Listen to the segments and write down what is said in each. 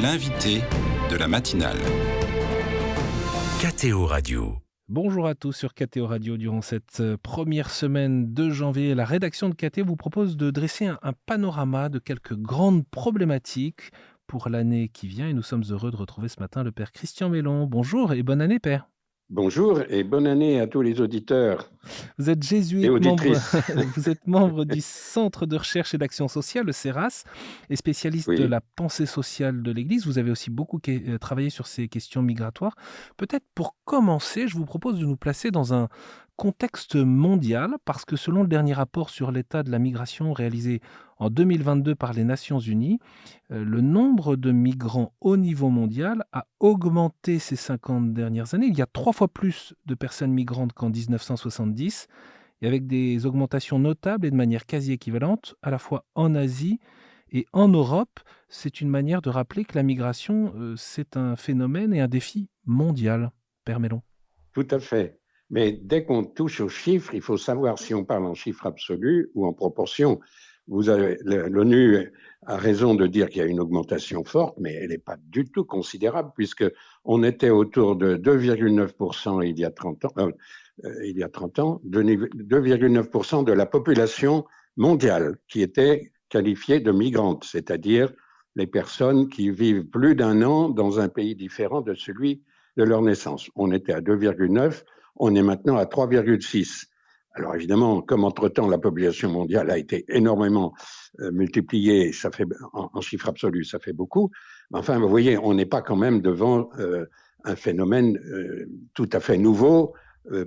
L'invité de la matinale. KTO Radio. Bonjour à tous sur KTO Radio. Durant cette première semaine de janvier, la rédaction de KTO vous propose de dresser un panorama de quelques grandes problématiques pour l'année qui vient. Et nous sommes heureux de retrouver ce matin le Père Christian Mélon. Bonjour et bonne année, Père. Bonjour et bonne année à tous les auditeurs Vous êtes et jésuite, auditrices. vous êtes membre du Centre de recherche et d'action sociale, le CERAS, et spécialiste de Oui, la pensée sociale de l'Église. Vous avez aussi beaucoup travaillé sur ces questions migratoires. Peut-être pour commencer, je vous propose de nous placer dans un contexte mondial, parce que selon le dernier rapport sur l'état de la migration réalisé en 2022 par les Nations Unies, le nombre de migrants au niveau mondial a augmenté ces 50 dernières années. Il y a 3 fois plus de personnes migrantes qu'en 1970, et avec des augmentations notables et de manière quasi équivalente, à la fois en Asie et en Europe. C'est une manière de rappeler que la migration, c'est un phénomène et un défi mondial. Père Mélon. tout à fait. Mais dès qu'on touche aux chiffres, il faut savoir si on parle en chiffres absolus ou en proportion. L'ONU a raison de dire qu'il y a une augmentation forte, mais elle n'est pas du tout considérable puisque on était autour de 2,9% il y a 30 ans, 2,9% de la population mondiale qui était qualifiée de migrante, c'est-à-dire les personnes qui vivent plus d'un an dans un pays différent de celui de leur naissance. On était à 2,9, on est maintenant à 3,6. Alors évidemment, comme entre-temps la population mondiale a été énormément multipliée, ça fait en chiffres absolus, ça fait beaucoup. Mais enfin, vous voyez, on n'est pas quand même devant un phénomène tout à fait nouveau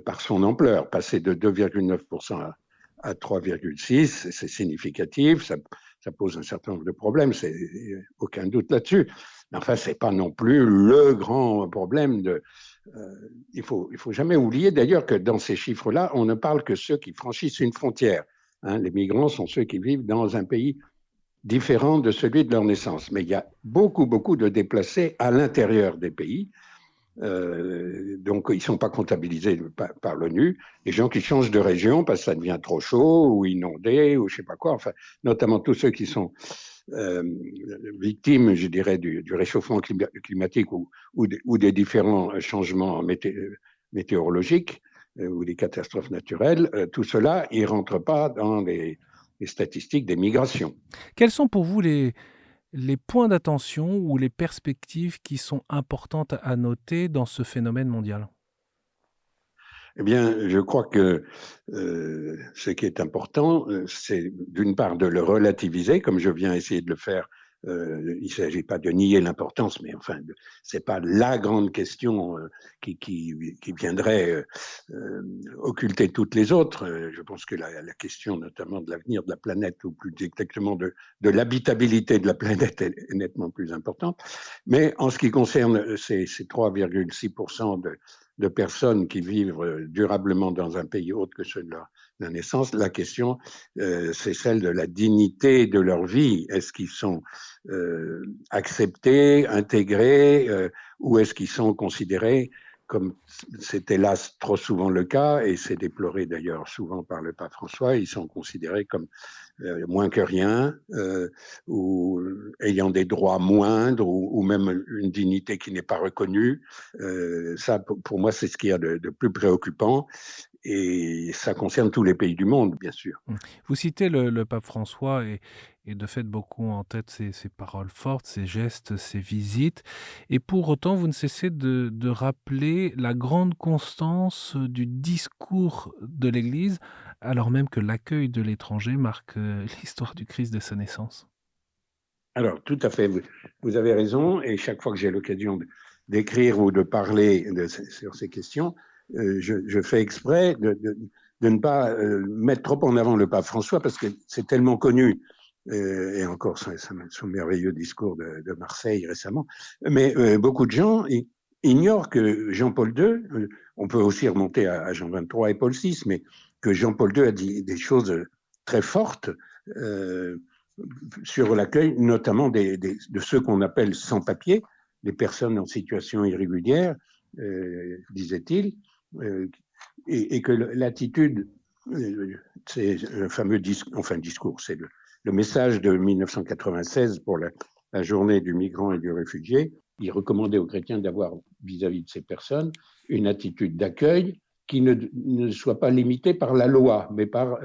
par son ampleur. Passer de 2,9% à 3,6, c'est significatif, ça pose un certain nombre de problèmes, c'est aucun doute là-dessus. Mais enfin, c'est pas non plus le grand problème de. Il faut jamais oublier d'ailleurs que dans ces chiffres-là, on ne parle que ceux qui franchissent une frontière. Hein, les migrants sont ceux qui vivent dans un pays différent de celui de leur naissance. Mais il y a beaucoup de déplacés à l'intérieur des pays. Donc, ils ne sont pas comptabilisés par l'ONU. Les gens qui changent de région parce que ça devient trop chaud ou inondé ou je ne sais pas quoi. Enfin, notamment tous ceux qui sont victimes, je dirais, du réchauffement climatique ou des différents changements météorologiques ou des catastrophes naturelles. Tout cela, il ne rentre pas dans les statistiques des migrations. Quels sont pour vous les points d'attention ou les perspectives qui sont importantes à noter dans ce phénomène mondial ? Eh bien, je crois que ce qui est important, c'est d'une part de le relativiser, comme je viens essayer de le faire. Il ne s'agit pas de nier l'importance, mais enfin, c'est pas la grande question qui viendrait occulter toutes les autres. Je pense que la question, notamment de l'avenir de la planète, ou plus exactement de l'habitabilité de la planète, est nettement plus importante. Mais en ce qui concerne ces 3,6% de personnes qui vivent durablement dans un pays autre que celui de la naissance, la question, c'est celle de la dignité de leur vie. Est-ce qu'ils sont acceptés, intégrés, ou est-ce qu'ils sont considérés, comme c'est hélas trop souvent le cas, et c'est déploré d'ailleurs souvent par le pape François, ils sont considérés comme moins que rien, ou ayant des droits moindres, ou même une dignité qui n'est pas reconnue. Ça, pour moi, c'est ce qu'il y a de plus préoccupant. Et ça concerne tous les pays du monde, bien sûr. Vous citez le pape François et de fait beaucoup en tête ses paroles fortes, ses gestes, ses visites. Et pour autant, vous ne cessez de rappeler la grande constance du discours de l'Église, alors même que l'accueil de l'étranger marque l'histoire du Christ de sa naissance. Alors, tout à fait, vous avez raison. Et chaque fois que j'ai l'occasion d'écrire ou de parler sur ces questions, je fais exprès de ne pas mettre trop en avant le pape François parce que c'est tellement connu, et encore son merveilleux discours de Marseille récemment, mais beaucoup de gens ignorent que Jean-Paul II, on peut aussi remonter à Jean XXIII et Paul VI, mais que Jean-Paul II a dit des choses très fortes sur l'accueil, notamment de ceux qu'on appelle sans-papiers, les personnes en situation irrégulière, disait-il, et que l'attitude, c'est le fameux discours, c'est le message de 1996 pour la journée du migrant et du réfugié, il recommandait aux chrétiens d'avoir vis-à-vis de ces personnes une attitude d'accueil qui ne soit pas limitée par la loi, mais par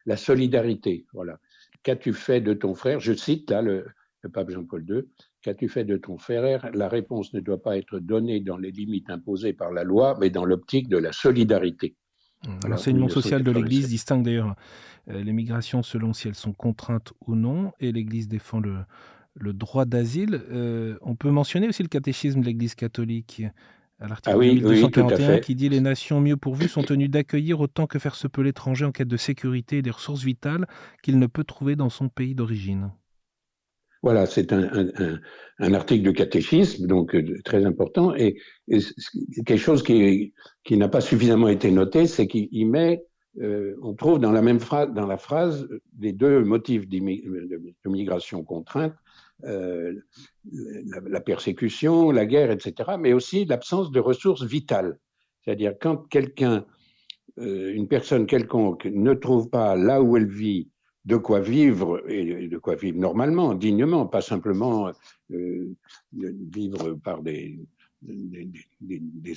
la solidarité. Voilà. Qu'as-tu fait de ton frère? Je cite là le pape Jean-Paul II. Qu'as-tu fait de ton frère? La réponse ne doit pas être donnée dans les limites imposées par la loi, mais dans l'optique de la solidarité. Voilà, Voilà, l'enseignement social de l'Église 1987. distingue d'ailleurs les migrations selon si elles sont contraintes ou non, et l'Église défend le droit d'asile. On peut mentionner aussi le catéchisme de l'Église catholique à Ah l'article oui, oui, tout à 2241 fait. qui dit les nations mieux pourvues sont tenues d'accueillir autant que faire se peut l'étranger en quête de sécurité et des ressources vitales qu'il ne peut trouver dans son pays d'origine. Voilà, c'est un article de catéchisme, donc très important. Et quelque chose qui n'a pas suffisamment été noté, c'est qu'il met, on trouve dans la même phrase, dans la phrase, les deux motifs de migration contrainte, la persécution, la guerre, etc., mais aussi l'absence de ressources vitales. C'est-à-dire quand une personne quelconque ne trouve pas là où elle vit de quoi vivre, et de quoi vivre normalement, dignement, pas simplement vivre par des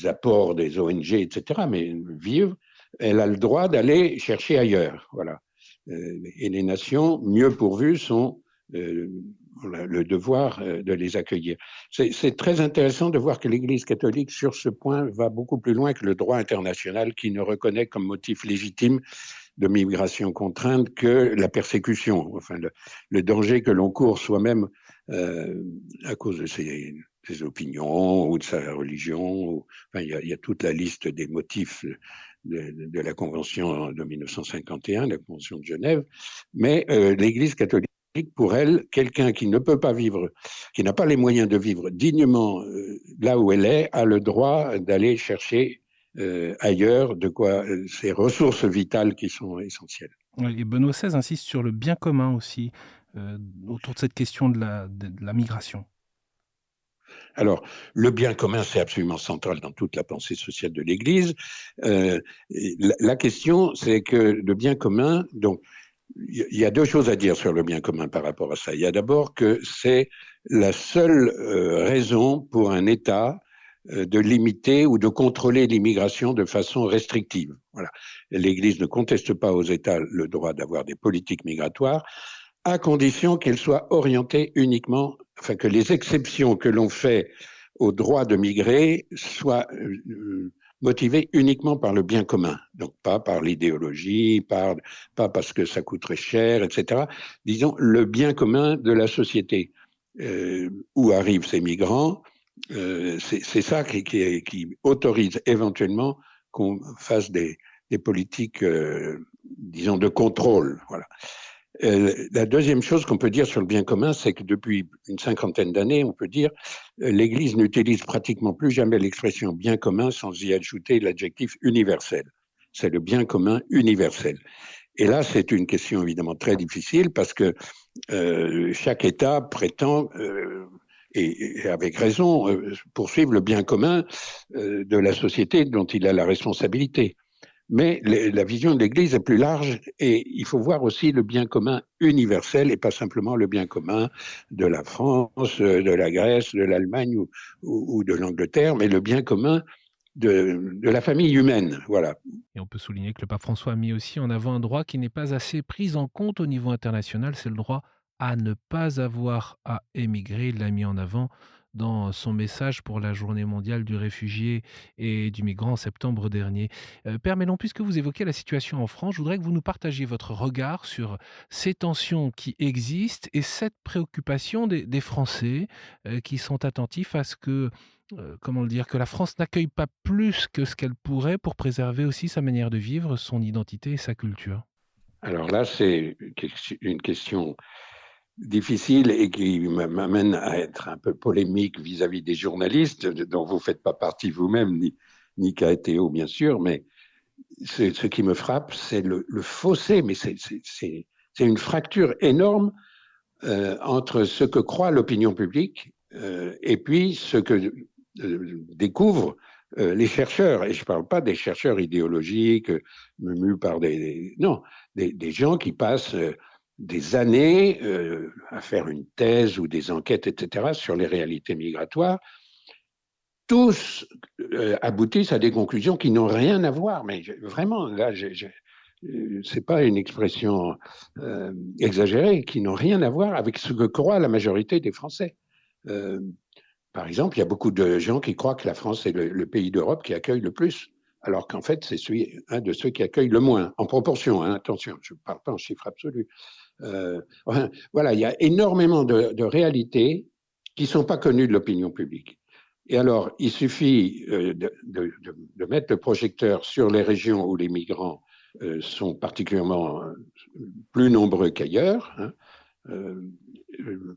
apports des ONG, etc., mais vivre, elle a le droit d'aller chercher ailleurs. Voilà. Et les nations mieux pourvues sont le devoir de les accueillir. C'est très intéressant de voir que l'Église catholique, sur ce point, va beaucoup plus loin que le droit international qui ne reconnaît comme motif légitime de migration contrainte que la persécution, enfin le danger que l'on court soi-même à cause de ses opinions ou de sa religion. Enfin, il y a toute la liste des motifs de la Convention de 1951, la Convention de Genève, mais l'Église catholique, pour elle, quelqu'un qui ne peut pas vivre, qui n'a pas les moyens de vivre dignement là où elle est, a le droit d'aller chercher ailleurs de quoi ces ressources vitales qui sont essentielles. Ouais, et Benoît XVI insiste sur le bien commun aussi, autour de cette question de la migration. Alors, le bien commun, c'est absolument central dans toute la pensée sociale de l'Église. La question, c'est que le bien commun, donc, il y a deux choses à dire sur le bien commun par rapport à ça. Il y a d'abord que c'est la seule raison pour un État de limiter ou de contrôler l'immigration de façon restrictive. Voilà. L'Église ne conteste pas aux États le droit d'avoir des politiques migratoires, à condition qu'elles soient orientées uniquement, enfin que les exceptions que l'on fait au droit de migrer soient motivées uniquement par le bien commun, donc pas par l'idéologie, pas parce que ça coûterait cher, etc. Disons le bien commun de la société où arrivent ces migrants. C'est ça qui autorise éventuellement qu'on fasse des politiques, disons, de contrôle. Voilà. La deuxième chose qu'on peut dire sur le bien commun, c'est que depuis une cinquantaine d'années, on peut dire, l'Église n'utilise pratiquement plus jamais l'expression bien commun sans y ajouter l'adjectif universel. C'est le bien commun universel. Et là, c'est une question évidemment très difficile parce que chaque État prétend, et avec raison, poursuivre le bien commun de la société dont il a la responsabilité. Mais la vision de l'Église est plus large et il faut voir aussi le bien commun universel et pas simplement le bien commun de la France, de la Grèce, de l'Allemagne ou de l'Angleterre, mais le bien commun de la famille humaine. Voilà. Et on peut souligner que le pape François a mis aussi en avant un droit qui n'est pas assez pris en compte au niveau international, c'est le droit à ne pas avoir à émigrer. Il l'a mis en avant dans son message pour la Journée mondiale du réfugié et du migrant en septembre dernier. Père Mélon, puisque vous évoquez la situation en France, je voudrais que vous nous partagiez votre regard sur ces tensions qui existent et cette préoccupation des Français qui sont attentifs à ce que comment le dire? Que la France n'accueille pas plus que ce qu'elle pourrait pour préserver aussi sa manière de vivre, son identité et sa culture. Alors là, c'est une question difficile et qui m'amène à être un peu polémique vis-à-vis des journalistes, dont vous ne faites pas partie vous-même, ni KTO, bien sûr, mais ce qui me frappe, c'est le fossé, mais c'est une fracture énorme entre ce que croit l'opinion publique et puis ce que découvrent les chercheurs. Et je ne parle pas des chercheurs idéologiques mus par non, des gens qui passent des années à faire une thèse ou des enquêtes, etc., sur les réalités migratoires, tous aboutissent à des conclusions qui n'ont rien à voir. Mais vraiment, là, c'est pas une expression exagérée, qui n'ont rien à voir avec ce que croit la majorité des Français. Par exemple, il y a beaucoup de gens qui croient que la France est le pays d'Europe qui accueille le plus, alors qu'en fait, c'est un de ceux qui accueille le moins, en proportion, hein, attention, je ne parle pas en chiffre absolu. Voilà, il y a énormément de réalités qui ne sont pas connues de l'opinion publique. Et alors, il suffit de mettre le projecteur sur les régions où les migrants sont particulièrement plus nombreux qu'ailleurs. Hein.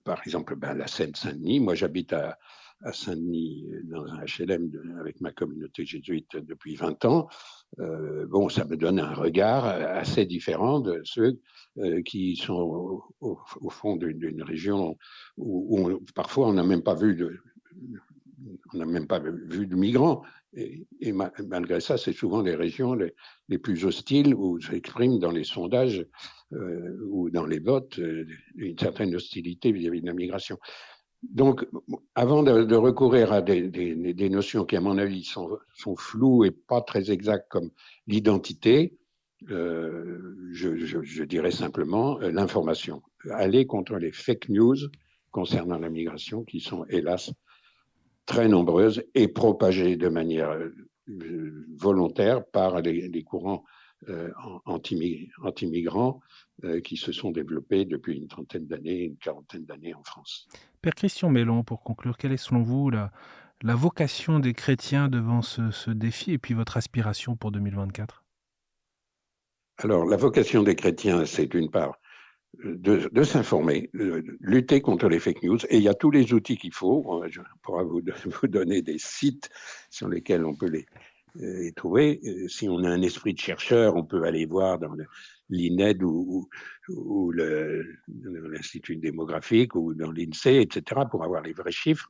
Par exemple, la Seine-Saint-Denis. Moi, j'habite à Saint-Denis dans un HLM avec ma communauté jésuite depuis 20 ans. Bon, ça me donne un regard assez différent de ceux qui sont au fond d'une région où parfois on n'a même pas vu de migrants. Et malgré ça, c'est souvent les régions les plus hostiles où s'exprime dans les sondages ou dans les votes une certaine hostilité vis-à-vis de la migration. Donc, avant de recourir à des notions qui, à mon avis, sont floues et pas très exactes comme l'identité, je dirais simplement l'information. Aller contre les fake news concernant la migration qui sont, hélas, très nombreuses et propagées de manière volontaire par les courants anti-migrants qui se sont développés depuis une trentaine d'années, une quarantaine d'années en France. Père Christian Mélon, pour conclure, quelle est selon vous la vocation des chrétiens devant ce défi et puis votre aspiration pour 2024? Alors, la vocation des chrétiens, c'est d'une part de s'informer, lutter contre les fake news, et il y a tous les outils qu'il faut. Je pourrais vous donner des sites sur lesquels on peut les trouver. Si on a un esprit de chercheur, on peut aller voir dans l'INED ou l'Institut démographique ou dans l'INSEE, etc., pour avoir les vrais chiffres.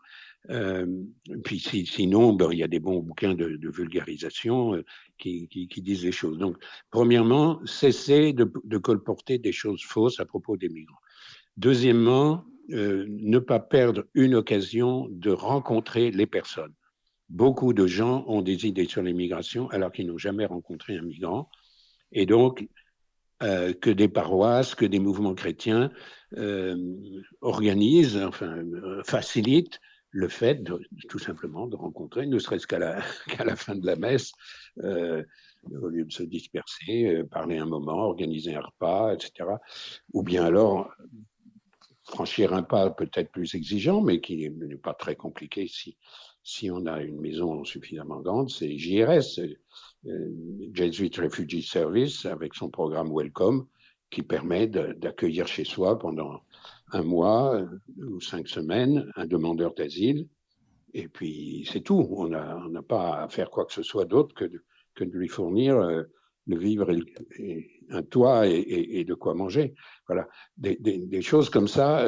Puis sinon, il y a des bons bouquins de vulgarisation qui disent les choses. Donc, premièrement, cesser de colporter des choses fausses à propos des migrants. Deuxièmement, ne pas perdre une occasion de rencontrer les personnes. Beaucoup de gens ont des idées sur l'immigration alors qu'ils n'ont jamais rencontré un migrant. Et donc, que des paroisses, que des mouvements chrétiens organisent, facilitent le fait tout simplement de rencontrer, ne serait-ce qu'à la fin de la messe, au lieu de se disperser, parler un moment, organiser un repas, etc. Ou bien alors franchir un pas peut-être plus exigeant, mais qui n'est pas très compliqué si on a une maison suffisamment grande, c'est JRS, Jesuit Refugee Service, avec son programme Welcome, qui permet d'accueillir chez soi pendant un mois ou 5 semaines un demandeur d'asile. Et puis, c'est tout. On n'a pas à faire quoi que ce soit d'autre que de lui fournir le vivre et un toit et de quoi manger. Voilà. Des choses comme ça,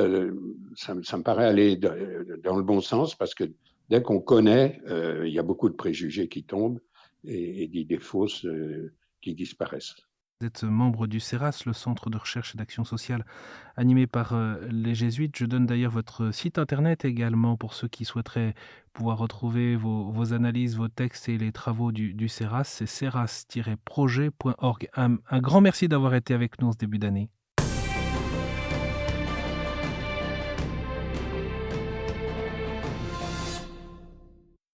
ça me paraît aller dans le bon sens parce que dès qu'on connaît, il y a beaucoup de préjugés qui tombent et d'idées fausses qui disparaissent. Vous êtes membre du CERAS, le Centre de recherche et d'action sociale animé par les jésuites. Je donne d'ailleurs votre site internet également pour ceux qui souhaiteraient pouvoir retrouver vos analyses, vos textes et les travaux du CERAS. C'est ceras-projet.org. Un grand merci d'avoir été avec nous en ce début d'année.